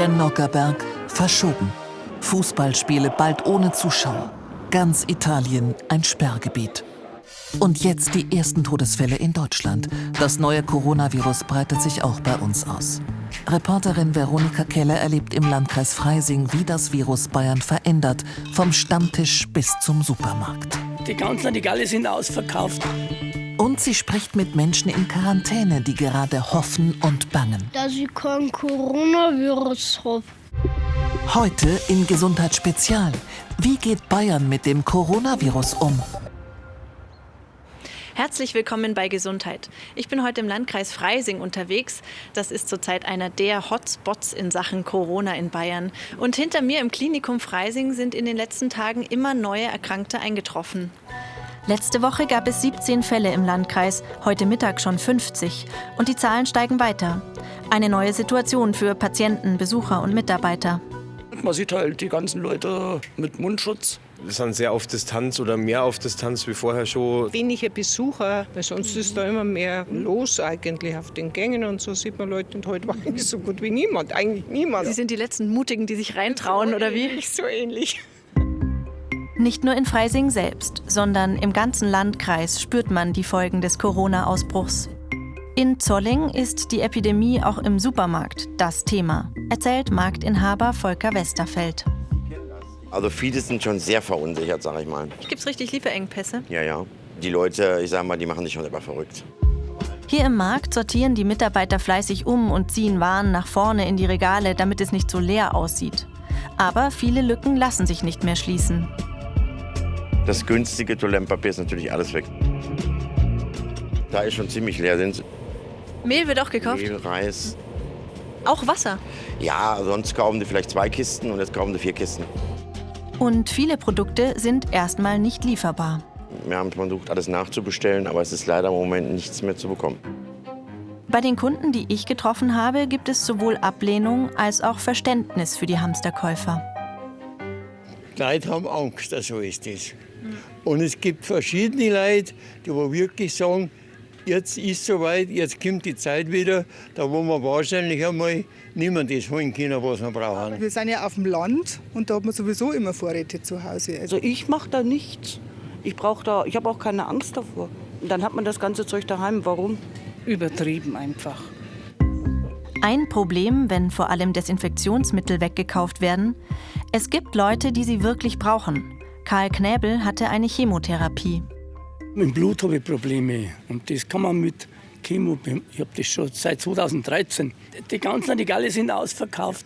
Der Nockherberg verschoben. Fußballspiele bald ohne Zuschauer. Ganz Italien ein Sperrgebiet. Und jetzt die ersten Todesfälle in Deutschland. Das neue Coronavirus breitet sich auch bei uns aus. Reporterin Veronika Keller erlebt im Landkreis Freising, wie das Virus Bayern verändert, vom Stammtisch bis zum Supermarkt. Die ganzen Regale sind ausverkauft. Und sie spricht mit Menschen in Quarantäne, die gerade hoffen und bangen. Dass ich kein Coronavirus habe. Heute in Gesundheitsspezial. Wie geht Bayern mit dem Coronavirus um? Herzlich willkommen bei Gesundheit. Ich bin heute im Landkreis Freising unterwegs. Das ist zurzeit einer der Hotspots in Sachen Corona in Bayern. Und hinter mir im Klinikum Freising sind in den letzten Tagen immer neue Erkrankte eingetroffen. Letzte Woche gab es 17 Fälle im Landkreis, heute Mittag schon 50. Und die Zahlen steigen weiter. Eine neue Situation für Patienten, Besucher und Mitarbeiter. Man sieht halt die ganzen Leute mit Mundschutz. Wir sind sehr auf Distanz oder mehr auf Distanz wie vorher schon. Weniger Besucher, weil sonst ist da immer mehr los eigentlich auf den Gängen und so sieht man Leute und heute war eigentlich so gut wie niemand, eigentlich niemand. Sie sind die letzten Mutigen, die sich reintrauen, oder wie? So ähnlich. Nicht nur in Freising selbst, sondern im ganzen Landkreis spürt man die Folgen des Corona-Ausbruchs. In Zolling ist die Epidemie auch im Supermarkt das Thema, erzählt Marktinhaber Volker Westerfeld. Also viele sind schon sehr verunsichert, sag ich mal. Gibt es richtig Lieferengpässe? Ja. Die Leute, ich sag mal, die machen sich schon selber verrückt. Hier im Markt sortieren die Mitarbeiter fleißig um und ziehen Waren nach vorne in die Regale, damit es nicht so leer aussieht. Aber viele Lücken lassen sich nicht mehr schließen. Das günstige Toilettenpapier ist natürlich alles weg. Da ist schon ziemlich leer. Sind Mehl wird auch gekauft? Mehl, Reis. Auch Wasser? Ja, sonst kaufen die vielleicht 2 Kisten und jetzt kaufen die 4 Kisten. Und viele Produkte sind erstmal nicht lieferbar. Wir haben versucht, alles nachzubestellen, aber es ist leider im Moment nichts mehr zu bekommen. Bei den Kunden, die ich getroffen habe, gibt es sowohl Ablehnung als auch Verständnis für die Hamsterkäufer. Die Leute haben Angst, so ist das. Und es gibt verschiedene Leute, die wirklich sagen, jetzt ist es soweit, jetzt kommt die Zeit wieder, da wo wir wahrscheinlich einmal niemand das holen können, was wir brauchen. Wir sind ja auf dem Land und da hat man sowieso immer Vorräte zu Hause. Also ich mache da nichts. Ich habe auch keine Angst davor. Und dann hat man das ganze Zeug daheim. Warum? Übertrieben einfach. Ein Problem, wenn vor allem Desinfektionsmittel weggekauft werden: Es gibt Leute, die sie wirklich brauchen. Karl Knäbel hatte eine Chemotherapie. Mit dem Blut habe ich Probleme und das kann man mit Chemo, ich habe das schon seit 2013. Die ganzen Regale sind ausverkauft.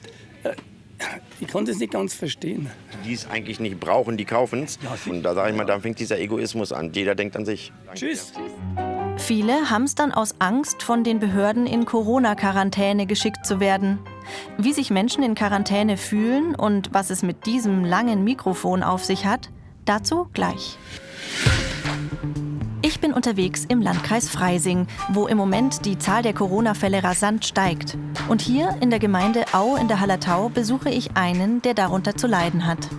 Ich kann das nicht ganz verstehen. Die es eigentlich nicht brauchen, die kaufen es. Und da sage ich mal, da fängt dieser Egoismus an. Jeder denkt an sich. Tschüss. Viele hamstern aus Angst, von den Behörden in Corona-Quarantäne geschickt zu werden. Wie sich Menschen in Quarantäne fühlen und was es mit diesem langen Mikrofon auf sich hat, dazu gleich. Ich bin unterwegs im Landkreis Freising, wo im Moment die Zahl der Corona-Fälle rasant steigt. Und hier in der Gemeinde Au in der Hallertau besuche ich einen, der darunter zu leiden hat.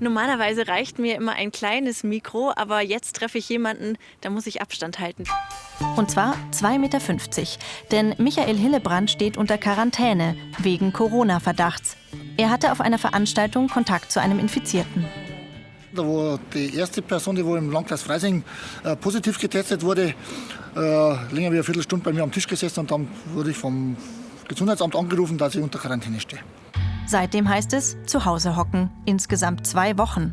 Normalerweise reicht mir immer ein kleines Mikro, aber jetzt treffe ich jemanden, da muss ich Abstand halten. Und zwar 2,50 Meter. Denn Michael Hillebrand steht unter Quarantäne wegen Corona-Verdachts. Er hatte auf einer Veranstaltung Kontakt zu einem Infizierten. Da wo die erste Person, die wo im Landkreis Freising positiv getestet wurde, länger wie eine Viertelstunde bei mir am Tisch gesessen und dann wurde ich vom Gesundheitsamt angerufen, dass ich unter Quarantäne stehe. Seitdem heißt es, zu Hause hocken, insgesamt 2 Wochen.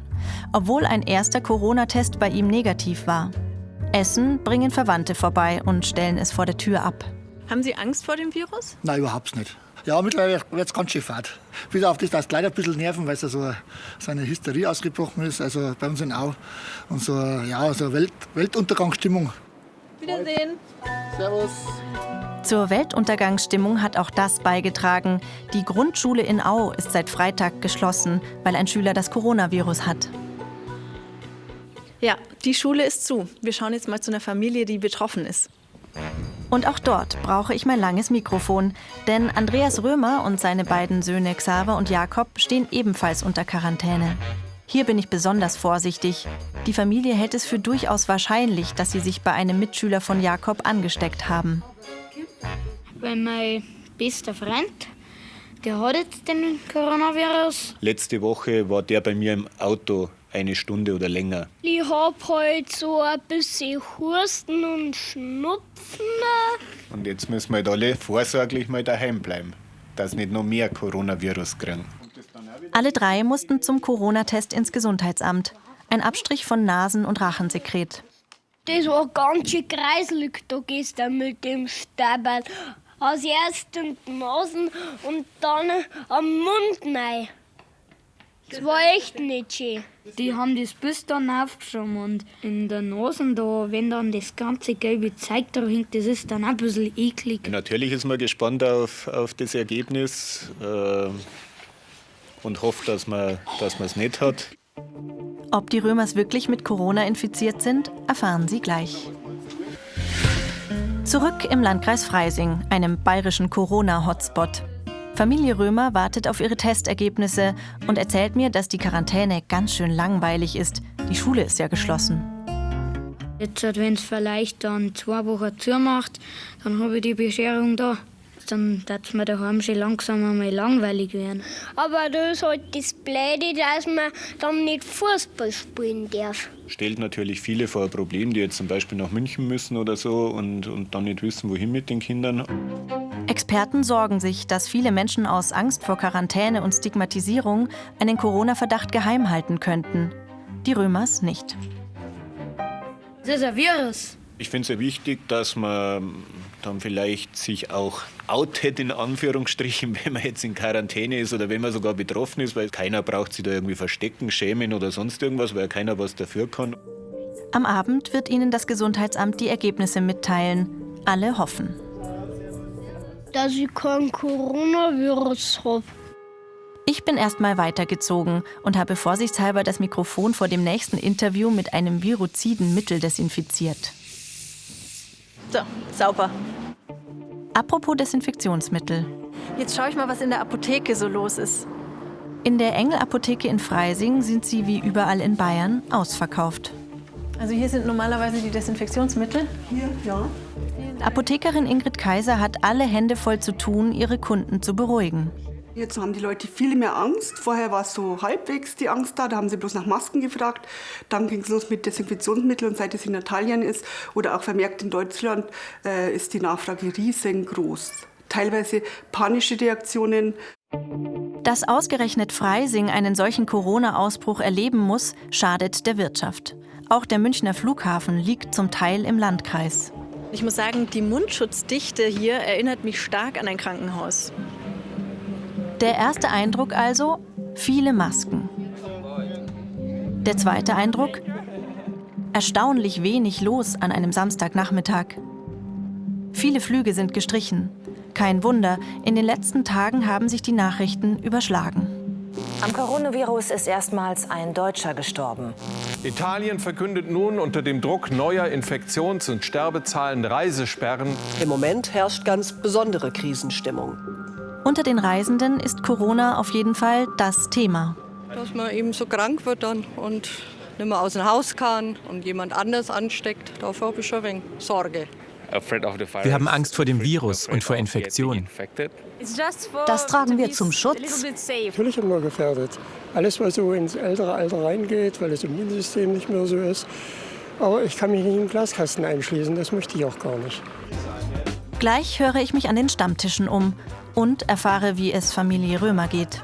Obwohl ein erster Corona-Test bei ihm negativ war. Essen bringen Verwandte vorbei und stellen es vor der Tür ab. Haben Sie Angst vor dem Virus? Nein, überhaupt nicht. Ja, mittlerweile wird es ganz schön fad. Bis auf das gleich ein bisschen nerven, weil so eine Hysterie ausgebrochen ist, also bei uns in Au. Und so Weltuntergangsstimmung. Wiedersehen. Servus. Zur Weltuntergangsstimmung hat auch das beigetragen. Die Grundschule in Au ist seit Freitag geschlossen, weil ein Schüler das Coronavirus hat. Ja, die Schule ist zu. Wir schauen jetzt mal zu einer Familie, die betroffen ist. Und auch dort brauche ich mein langes Mikrofon, denn Andreas Römer und seine beiden Söhne Xaver und Jakob stehen ebenfalls unter Quarantäne. Hier bin ich besonders vorsichtig. Die Familie hält es für durchaus wahrscheinlich, dass sie sich bei einem Mitschüler von Jakob angesteckt haben. Weil mein bester Freund Der hat jetzt den Coronavirus. Letzte Woche war der bei mir im Auto 1 Stunde oder länger. Ich hab halt so ein bisschen Husten und Schnupfen. Und jetzt müssen wir halt alle vorsorglich mal daheim bleiben, dass nicht noch mehr Coronavirus kriegen. Alle 3 mussten zum Corona-Test ins Gesundheitsamt. Ein Abstrich von Nasen- und Rachensekret. Das war ganz schön kreiselig da gestern mit dem Stabal. Als erst in die Nasen und dann am Mund rein. Das war echt nicht schön. Die haben das bis dann aufgeschoben und in der Nase da, wenn dann das ganze gelbe Zeug da hängt, das ist dann auch ein bisschen eklig. Natürlich ist man gespannt auf das Ergebnis und hofft, dass man es nicht hat. Ob die Römers wirklich mit Corona infiziert sind, erfahren Sie gleich. Zurück im Landkreis Freising, einem bayerischen Corona-Hotspot. Familie Römer wartet auf ihre Testergebnisse und erzählt mir, dass die Quarantäne ganz schön langweilig ist. Die Schule ist ja geschlossen. Jetzt, wenn es vielleicht dann 2 Wochen zumacht, dann habe ich die Bescherung da. Dann wird es mir daheim schon langsam einmal langweilig werden. Aber da ist halt das Blöde, dass man dann nicht Fußball spielen darf. Stellt natürlich viele vor ein Problem, die jetzt zum Beispiel nach München müssen oder so und dann nicht wissen, wohin mit den Kindern. Experten sorgen sich, dass viele Menschen aus Angst vor Quarantäne und Stigmatisierung einen Corona-Verdacht geheim halten könnten. Die Römers nicht. Das ist ein Virus. Ich finde es sehr wichtig, dass man dann vielleicht sich auch outet, in Anführungsstrichen, wenn man jetzt in Quarantäne ist oder wenn man sogar betroffen ist, weil keiner braucht sich da irgendwie verstecken, schämen oder sonst irgendwas, weil keiner was dafür kann. Am Abend wird ihnen das Gesundheitsamt die Ergebnisse mitteilen. Alle hoffen. Dass ich kein Coronavirus habe. Ich bin erst mal weitergezogen und habe vorsichtshalber das Mikrofon vor dem nächsten Interview mit einem viroziden Mittel desinfiziert. So, sauber. Apropos Desinfektionsmittel. Jetzt schaue ich mal, was in der Apotheke so los ist. In der Engel-Apotheke in Freising sind sie wie überall in Bayern ausverkauft. Also hier sind normalerweise die Desinfektionsmittel? Hier, ja. Apothekerin Ingrid Kaiser hat alle Hände voll zu tun, ihre Kunden zu beruhigen. Jetzt haben die Leute viel mehr Angst. Vorher war es so halbwegs die Angst da haben sie bloß nach Masken gefragt. Dann ging es los mit Desinfektionsmitteln und seit es in Italien ist oder auch vermerkt in Deutschland, ist die Nachfrage riesengroß. Teilweise panische Reaktionen. Dass ausgerechnet Freising einen solchen Corona-Ausbruch erleben muss, schadet der Wirtschaft. Auch der Münchner Flughafen liegt zum Teil im Landkreis. Ich muss sagen, die Mundschutzdichte hier erinnert mich stark an ein Krankenhaus. Der erste Eindruck also, viele Masken. Der zweite Eindruck, erstaunlich wenig los an einem Samstagnachmittag. Viele Flüge sind gestrichen. Kein Wunder, in den letzten Tagen haben sich die Nachrichten überschlagen. Am Coronavirus ist erstmals ein Deutscher gestorben. Italien verkündet nun unter dem Druck neuer Infektions- und Sterbezahlen Reisesperren. Im Moment herrscht ganz besondere Krisenstimmung. Unter den Reisenden ist Corona auf jeden Fall das Thema. Dass man eben so krank wird dann und nicht mehr aus dem Haus kann und jemand anders ansteckt, davor habe ich schon ein wenig Sorge. Wir haben Angst vor dem Virus und vor Infektionen. Das tragen wir zum Schutz. Natürlich sind wir gefährdet. Alles, was so ins ältere Alter reingeht, weil das Immunsystem nicht mehr so ist. Aber ich kann mich nicht in den Glaskasten einschließen, das möchte ich auch gar nicht. Gleich höre ich mich an den Stammtischen um und erfahre, wie es Familie Römer geht.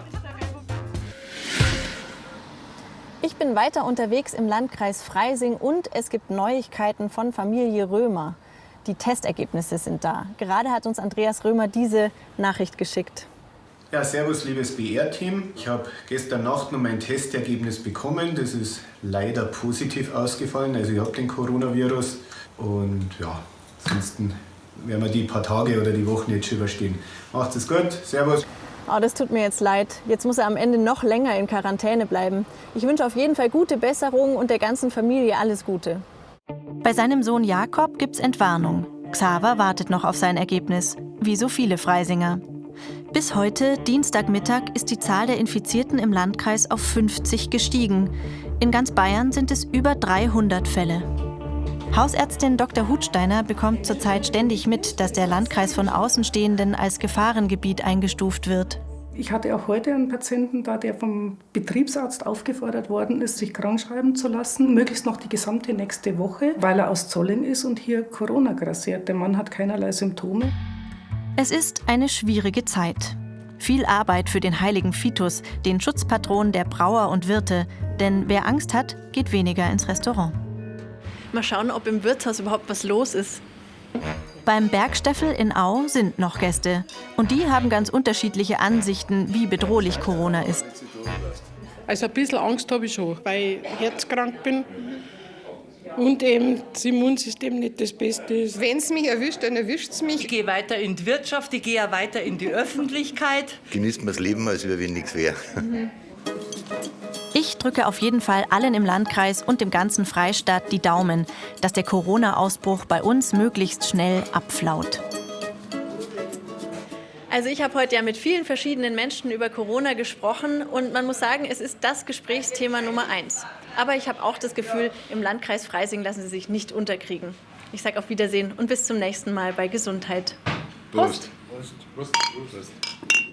Ich bin weiter unterwegs im Landkreis Freising und es gibt Neuigkeiten von Familie Römer. Die Testergebnisse sind da. Gerade hat uns Andreas Römer diese Nachricht geschickt. Ja, servus, liebes BR-Team. Ich habe gestern Nacht noch mein Testergebnis bekommen. Das ist leider positiv ausgefallen. Also ich habe den Coronavirus. Und ja, ansonsten werden wir die paar Tage oder die Wochen jetzt schon überstehen. Macht es gut. Servus. Oh, das tut mir jetzt leid. Jetzt muss er am Ende noch länger in Quarantäne bleiben. Ich wünsche auf jeden Fall gute Besserung und der ganzen Familie alles Gute. Bei seinem Sohn Jakob gibt's Entwarnung. Xaver wartet noch auf sein Ergebnis, wie so viele Freisinger. Bis heute, Dienstagmittag, ist die Zahl der Infizierten im Landkreis auf 50 gestiegen. In ganz Bayern sind es über 300 Fälle. Hausärztin Dr. Hutsteiner bekommt zurzeit ständig mit, dass der Landkreis von Außenstehenden als Gefahrengebiet eingestuft wird. Ich hatte auch heute einen Patienten da, der vom Betriebsarzt aufgefordert worden ist, sich krankschreiben zu lassen, möglichst noch die gesamte nächste Woche, weil er aus Zolling ist und hier Corona grassiert. Der Mann hat keinerlei Symptome. Es ist eine schwierige Zeit. Viel Arbeit für den heiligen Vitus, den Schutzpatron der Brauer und Wirte. Denn wer Angst hat, geht weniger ins Restaurant. Mal schauen, ob im Wirtshaus überhaupt was los ist. Beim Bergsteffel in Au sind noch Gäste. Und die haben ganz unterschiedliche Ansichten, wie bedrohlich Corona ist. Also ein bisschen Angst habe ich schon, weil ich herzkrank bin und eben das Immunsystem nicht das Beste ist. Wenn es mich erwischt, dann erwischt es mich. Ich gehe weiter in die Wirtschaft, ich gehe ja weiter in die Öffentlichkeit. Genießt man das Leben, als wenn nichts wäre. Ich drücke auf jeden Fall allen im Landkreis und dem ganzen Freistaat die Daumen, dass der Corona-Ausbruch bei uns möglichst schnell abflaut. Also ich habe heute ja mit vielen verschiedenen Menschen über Corona gesprochen und man muss sagen, es ist das Gesprächsthema Nummer 1. Aber ich habe auch das Gefühl, im Landkreis Freising lassen sie sich nicht unterkriegen. Ich sage auf Wiedersehen und bis zum nächsten Mal bei Gesundheit. Prost. Prost. Prost. Prost.